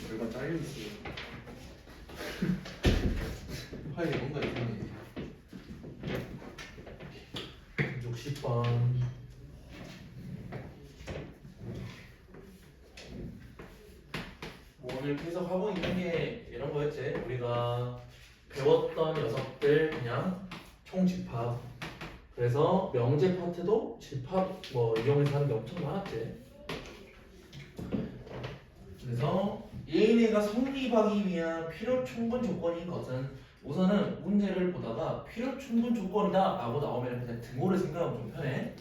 절반 잘려 있어. 파일이 뭔가 이상해. 60번. 뭐 오늘 계속 하고 있는 게 이런 거였지. 우리가 배웠던 녀석들 그냥 총 집합. 그래서 명제 파트도 집합 뭐 이용해서 하는 게 엄청 많았지. 그래서 얘네가 성립하기 위한 필요 충분 조건인 것은 우선은 문제를 보다가 필요 충분 조건이다 라고 나오면 그냥 등호를 생각하면 좀 편해.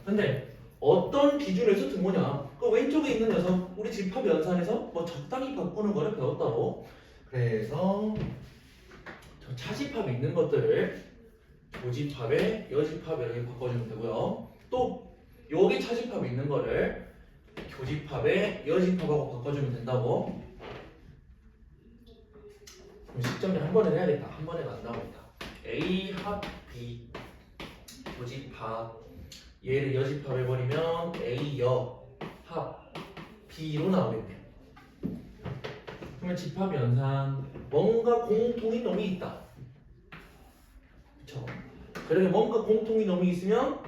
근데 어떤 기준에서 등호냐? 그 왼쪽에 있는 녀석 우리 집합 연산에서 뭐 적당히 바꾸는 거를 배웠다고. 그래서 저 차집합 있는 것들을 조집합에 여집합 이렇게 바꿔주면 되고요. 또 여기 차집합 있는 거를 교집합에 여집합하고 바꿔주면 된다고. 그럼 식정리 한 번에 해야겠다. 한 번에 안 나오겠다. A 합 B 교집합 얘를 여집합 해버리면 A 여 합 B로 나오겠네. 그러면 집합 연산 뭔가 공통인 놈이 있다. 그쵸? 그러게 뭔가 공통인 놈이 있으면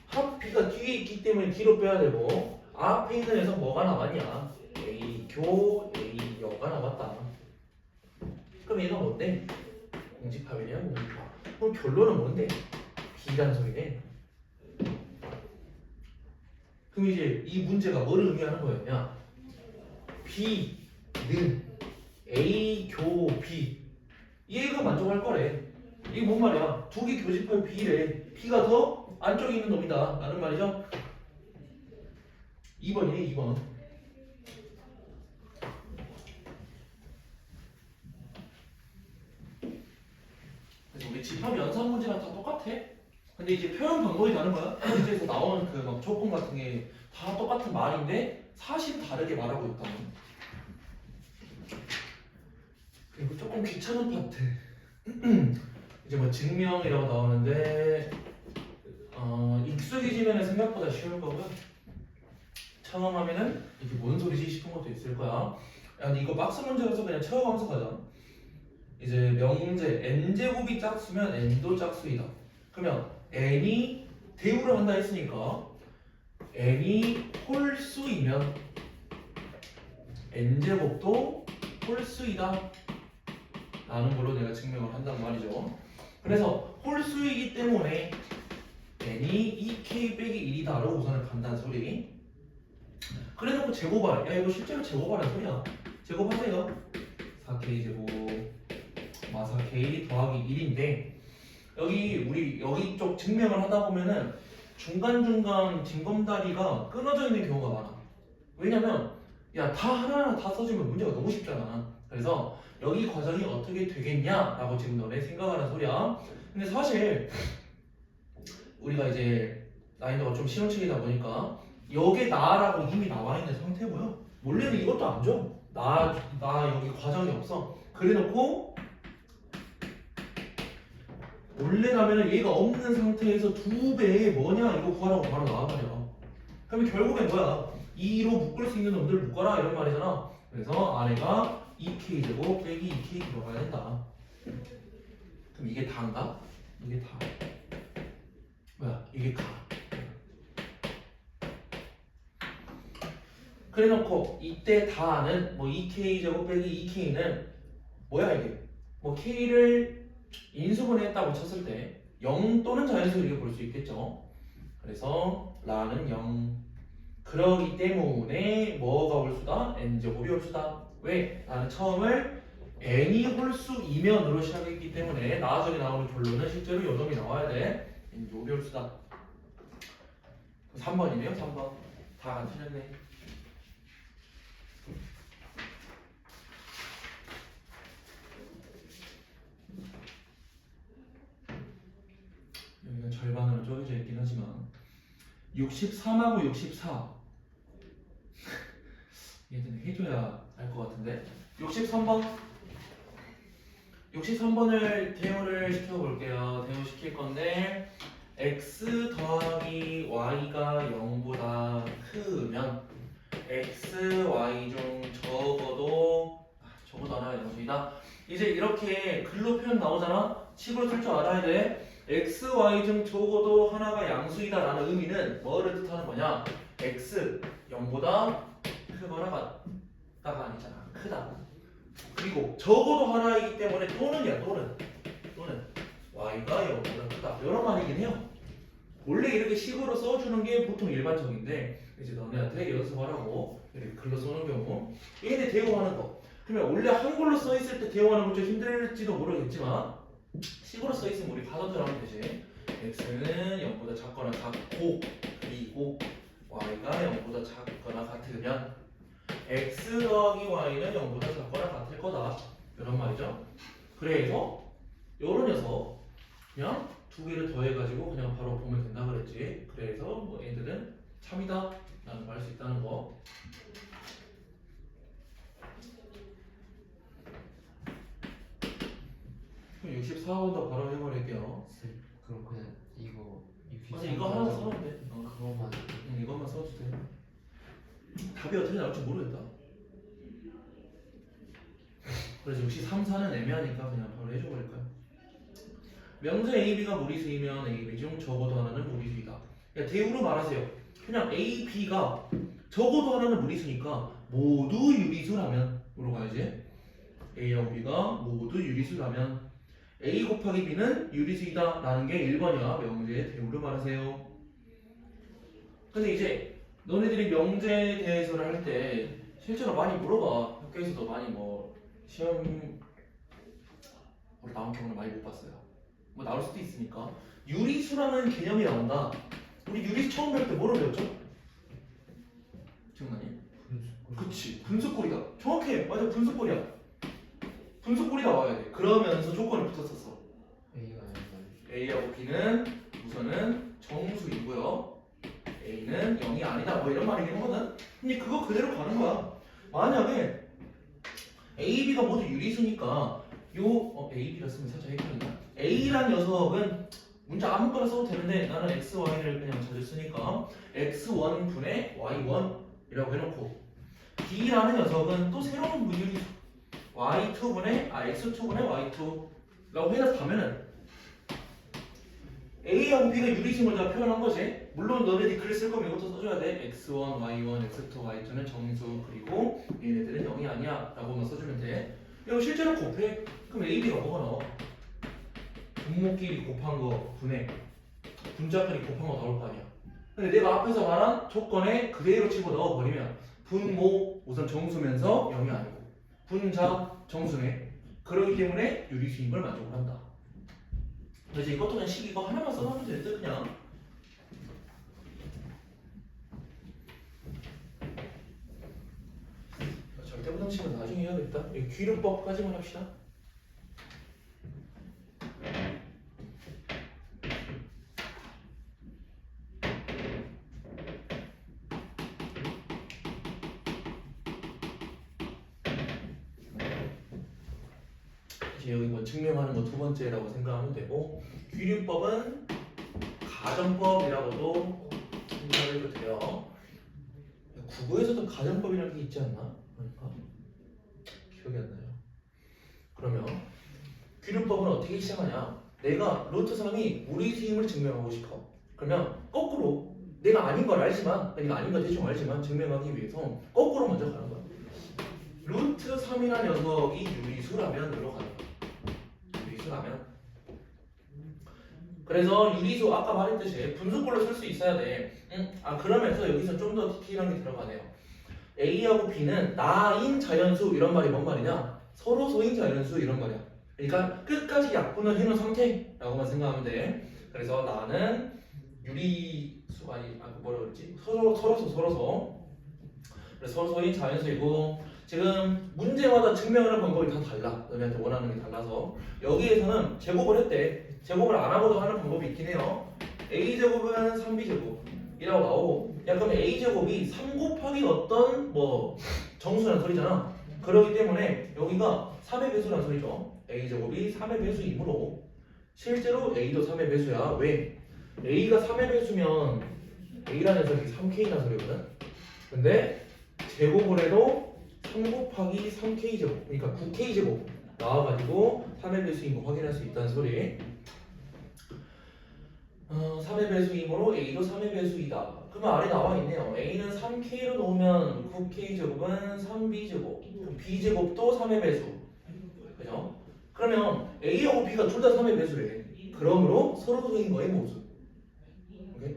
합 B가 뒤에 있기 때문에 뒤로 빼야 되고 앞에 있는 녀석 뭐가 남았냐? A 교 A 여가 남았다. 그럼 얘가 뭔데? 공집합이냐 공집합. 그럼 결론은 뭔데? B라는 소리네. 그럼 이제 이 문제가 뭐를 의미하는 거였냐? B는 A 교 B 얘가 만족할 거래. 이게 뭔 말이야? 두 개 교집합 B래. B가 더 안쪽에 있는 놈이다 라는 말이죠. 2번이네 2번. 그래서 우리 집합 연산 문제랑 다 똑같아. 근데 이제 표현 방법이 다른 거야. 문제에서 나오는 그 막 조건 같은 게 다 똑같은 말인데 사실 다르게 말하고 있다는. 그리고 조금 귀찮은 파트. 이제 뭐 증명이라고 나오는데 익숙해지면 생각보다 쉬울 거고요. 처음 하면은 이게 뭔 소리지 싶은 것도 있을 거야. 야, 근데 이거 박스 문제라서 그냥 채워가면서 가자. 이제 명제 n제곱이 짝수면 n도 짝수이다. 그러면 n이 대우를 한다 했으니까 n이 홀수이면 n제곱도 홀수이다 라는 걸로 내가 증명을 한단 말이죠. 그래서 홀수이기 때문에 n이 2k 빼기 1이다라고 우선은 간다는 소리. 그래놓고 제곱하래. 야 이거 실제로 제곱하라는 소리야. 제곱하세요. 4k 제곱 마 4k 더하기 1인데 우리 여기 쪽 증명을 하다 보면은 중간중간 징검다리가 끊어져 있는 경우가 많아. 왜냐면 야 다 하나하나 다 써주면 문제가 너무 쉽잖아. 그래서 여기 과정이 어떻게 되겠냐라고 지금 너네 생각하는 소리야. 근데 사실 우리가 이제 난이도가 좀 쉬운 책이다 보니까 여기에 나라고 이미 나와 있는 상태고요. 원래는 이것도 안 줘. 나 여기 과정이 없어. 그래놓고 원래라면 얘가 없는 상태에서 2배에 뭐냐 이거 구하라고 바로 나와버려. 그러면 결국엔 뭐야? 2로 묶을 수 있는 놈들 묶어라 이런 말이잖아. 그래서 아래가 2k 제곱 빼기 2k 들어가야 된다. 그럼 이게 다인가? 이게 다. 뭐야? 이게 가. 그래놓고 이때 다는 뭐 2k 제곱 빼기 2k는 뭐야 이게? 뭐 k를 인수분해했다고 쳤을 때 0 또는 자연수 이렇게 볼 수 있겠죠. 그래서 라는 0. 그러기 때문에 뭐가 홀수다? n제곱이 홀수다. 왜? 나는 처음을 n이 홀수이면으로 시작했기 때문에 나중에 나오는 결론은 실제로 요 놈이 나와야 돼. n제곱이 홀수다. 3번이네요 3번. 다 안 틀렸네. 여기가 절반으로 쪼개져 있긴 하지만 63하고 64 얘는 해줘야 알 것 같은데 63번을 대우를 시켜볼게요. 대우 시킬 건데 x 더하기 y가 0보다 크면 x, y 중 적어도 하나 0이다. 이 이제 이렇게 글로 표현 나오잖아. 식으로 쓸 줄 알아야 돼. x, y 중 적어도 하나가 양수이다라는 의미는 뭐를 뜻하는 거냐? x 0보다 크거나 같다가 아니잖아. 크다. 그리고 적어도 하나이기 때문에 또는이야. 또는 y가 0보다 크다. 이런 말이긴 해요. 원래 이렇게 식으로 써주는 게 보통 일반적인데 이제 너네한테 연습하라고 이렇게 글로 써놓은 경우 얘네 대응하는 거. 그러면 원래 한글로 써 있을 때 대응하는 건 좀 힘들지도 모르겠지만 식으로 써 있으면 우리 가정대로 하면 되지. x는 0보다 작거나 같고 그리고 y가 0보다 작거나 같으면 x 더하기 y는 0보다 작거나 같을 거다. 이런 말이죠. 그래서 요런 녀석 그냥 두 개를 더해가지고 그냥 바로 보면 된다 그랬지. 그래서 뭐 애들은 참이다 라는 거 할 수 있다는 거. 그럼 64번도 바로 해버릴게요. 그럼 그냥 이거 맞아, 이거 하나 써면 돼. 그거만. 이것만 써도 돼. 답이 어떻게 나올지 모르겠다. 그래서 역시 3, 4는 애매하니까 그냥 바로 해줘버릴 거야. 명제 A, B가 무리수이면 A, B 중 적어도 하나는 무리수이다. 그러니까 대우로 말하세요. 그냥 A, B가 적어도 하나는 무리수니까 모두 유리수라면 으로 가야지. A하고 B가 모두 유리수라면 A 곱하기 B는 유리수이다 라는 게 1번이야. 명제의 대우로 말하세요. 근데 이제 너네들이 명제에 대해서를 할 때 실제로 많이 물어봐. 학교에서도 많이 뭐 시험 나온 경우는 많이 못 봤어요. 뭐 나올 수도 있으니까. 유리수라는 개념이 나온다. 우리 유리수 처음 배울 때 뭐로 배웠죠? 기억나니? 그치, 분수꼴이다. 정확해. 맞아, 분수꼴이야. 분수꼴이 나와야 돼. 그러면서 조건이 붙었었어. A가 아니라. A하고 B는 우선은 정수이고요. A는 0이 아니다. 뭐 이런 말이긴 하거든. 근데 그거 그대로 가는 거야. 만약에 A, B가 모두 유리수니까 A, B라 쓰면 살짝 헷갈린다. A란 녀석은 문자 아무거나 써도 되는데 나는 X, Y를 그냥 자주 쓰니까 X1 분의 Y1이라고 해놓고 B라는 녀석은 또 새로운 무유리수 X2분의 Y2라고 해서 가면은 A하고 B가 유리수임을 다 표현한 거지. 물론 너네들이 글 쓸 거면 이것도 써줘야 돼. X1, Y1, X2, Y2는 정수 그리고 얘네들은 0이 아니야 라고만 써주면 돼. 이거 실제로 곱해. 그럼 A, B가 뭐가 나와? 분모끼리 곱한 거 분해 분자끼리 곱한 거 나올 거 아니야. 근데 내가 앞에서 말한 조건에 그대로 치고 넣어버리면 분모 우선 정수면서 0이 아니고 분자 정수네. 그렇기 때문에 유리수임을 만족을 한다. 그래서 이것도 그냥 식 이거 하나만 써놓으면 되는데 그냥 절대부등식은 나중에 해야겠다. 이 귀름법까지만 합시다. 이제 여기 뭐 증명하는 거 두 번째라고 생각하면 되고 귀름법은 가정법이라고도 생각해도 돼요. 국어에서도 가정법이라는 게 있지 않나? 그러니까 기억이 안 나요. 그러면 귀름법은 어떻게 시작하냐? 내가 루트 3이 무리수임을 증명하고 싶어. 그러면 거꾸로 내가 아닌 걸 알지만 내가 아닌 걸 대충 알지만 증명하기 위해서 거꾸로 먼저 가는 거야. 루트 3이라는 녀석이 유리수라면 으로 가는 거야. 유리수라면. 그래서 유리수 아까 말했듯이 분수꼴로 쓸 수 있어야 돼. 그러면서 여기서 좀 더 디테일한 게 들어가네요. A하고 B는 나인 자연수 이런 말이 뭔 말이냐? 서로 소인 자연수 이런 말이야. 그러니까 끝까지 약분을 해놓은 상태라고만 생각하면 돼. 그래서 나는 유리수가 뭐라 그랬지? 서로서. 그래서 서로 소인 자연수이고 지금 문제마다 증명하는 방법이 다 달라. 너네한테 원하는 게 달라서 여기에서는 제곱을 했대. 제곱을 안 하고도 하는 방법이 있긴 해요. A제곱은 3B제곱이라고 나오고 야 그럼 A제곱이 3 곱하기 어떤 뭐 정수라는 소리잖아. 그렇기 때문에 여기가 3의 배수라는 소리죠. A제곱이 3의 배수이므로 실제로 A도 3의 배수야. 왜? A가 3의 배수면 A라는 녀석이 3K라는 소리거든. 근데 제곱을 해도 3 곱하기 3K제곱 그러니까 9K제곱 나와가지고 3의 배수인 거 확인할 수 있다는 소리. 3의 배수이므로 A도 3의 배수이다. 그러면 아래 나와 있네요. A는 3K로 놓으면 9K제곱은 3B제곱. 그럼 B제곱도 3의 배수. 그죠? 그러면 A하고 B가 둘 다 3의 배수래. 그러므로 서로 도인 거의 모수. 오케이?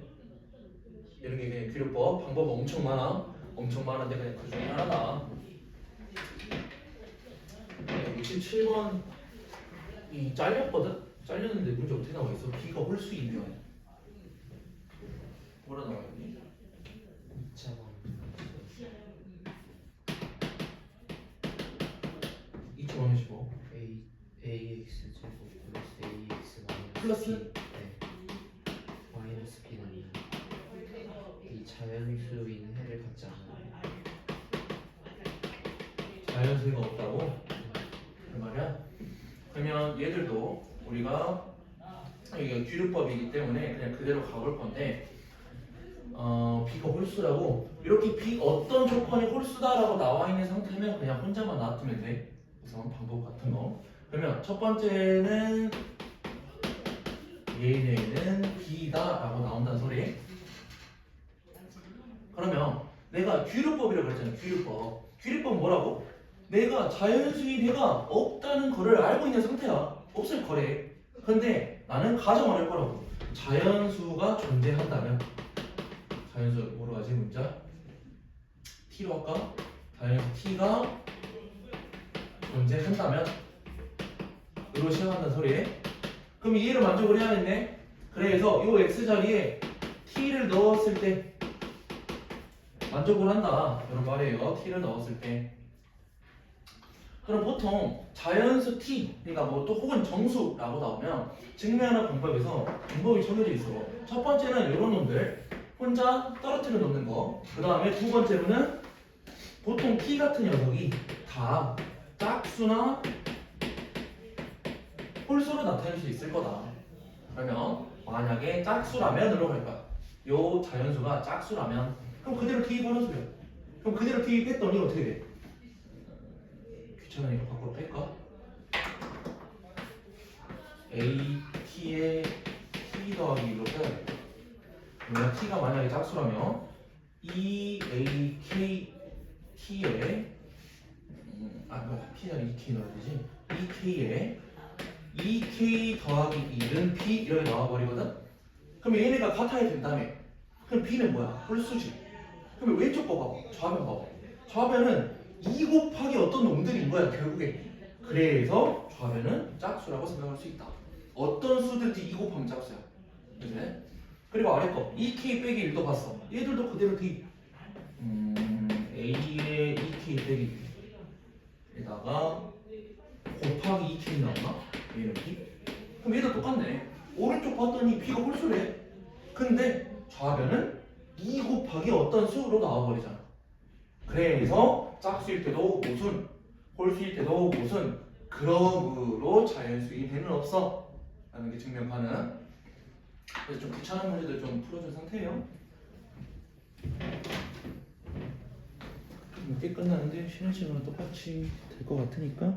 이런 게 그냥 규율법 방법 엄청 많아. 엄청 많은데 그냥 그 중에 하나다. 67번 이 잘렸거든? 잘렸는데 문제 어떻게 나와 있어? B가 홀수이면 뭐라 나와 있니? 2차원 2.15 ax 제곱 플러스 ax 마이너스 플러스? b. 네. 마이너스 b는 이 자연수인 해를 갖지 않아요. 자연수가 없다고? 그 말이야? 그러면 얘들도 우리가 이게 규율법이기 때문에 그냥 그대로 가볼 건데 B가 홀수라고 이렇게 B 어떤 조건이 홀수다라고 나와 있는 상태면 그냥 혼자만 놔두면 돼. 그래서 방법 같은 거. 그러면 첫 번째는 얘네는 B다라고 나온다는 소리. 그러면 내가 규율법이라고 그랬잖아. 규율법. 규율법은 뭐라고? 내가 자연수인 해가 없다는 거를 알고 있는 상태야. 없을 거래. 근데 나는 가정을 할 거라고. 자연수가 존재한다면 자연수 뭐로 하지 문자? T로 할까? 자연수 T가 존재한다면 으로 시작한다는 소리. 그럼 얘를 만족을 해야겠네. 그래서 이 X 자리에 T를 넣었을 때 만족을 한다 이런 말이에요. T를 넣었을 때. 그럼 보통 자연수 T, 그러니까 뭐 또 혹은 정수라고 나오면 증명하는 방법에서 방법이 정해져 있어. 첫 번째는 이런 놈들 혼자 떨어뜨려 놓는 거. 그 다음에 두 번째로는 보통 T 같은 녀석이 다 짝수나 홀수로 나타낼 수 있을 거다. 그러면 만약에 짝수라면으로 갈 거야. 요 자연수가 짝수라면 그럼 그대로 대입하는 소리야. 그럼 그대로 대입했더니 어떻게 돼? 귀찮으니까 밖으로 뺄까? AT에 T 더하기 2로 빼야 돼. 그러면 T가 만약에 짝수라면 EAK T에 T자리 2K 넣어야 되지? EK에 2K 더하기 1은 B 이렇게 나와버리거든? 그럼 얘네가 같아야 된다며. 그럼 B는 뭐야? 홀수지. 그럼 왼쪽 거 봐봐. 좌변 봐봐. 좌변은 2 곱하기 어떤 놈들인 거야 결국에. 그래서 좌변은 짝수라고 생각할 수 있다. 어떤 수든지 2 곱하면 짝수야. 그치? 그리고 아래 거 2K 빼기 1도 봤어. 얘들도 그대로 D. A에 2K 빼기 1에다가 곱하기 2K 나오나? 얘는 B? 그럼 얘도 똑같네. 오른쪽 봤더니 B가 홀수래. 근데 좌변은 2 곱하기 어떤 수로 나와버리잖아. 그래서 짝수일 때도 무슨, 홀수일 때도 무슨, 그러므로 자연수인 해는 없어 라는 게 증명 가능. 그래서 좀 귀찮은 문제들 좀 풀어준 상태예요. 늦게 끝나는데 쉬는 시간은 똑같이 될 것 같으니까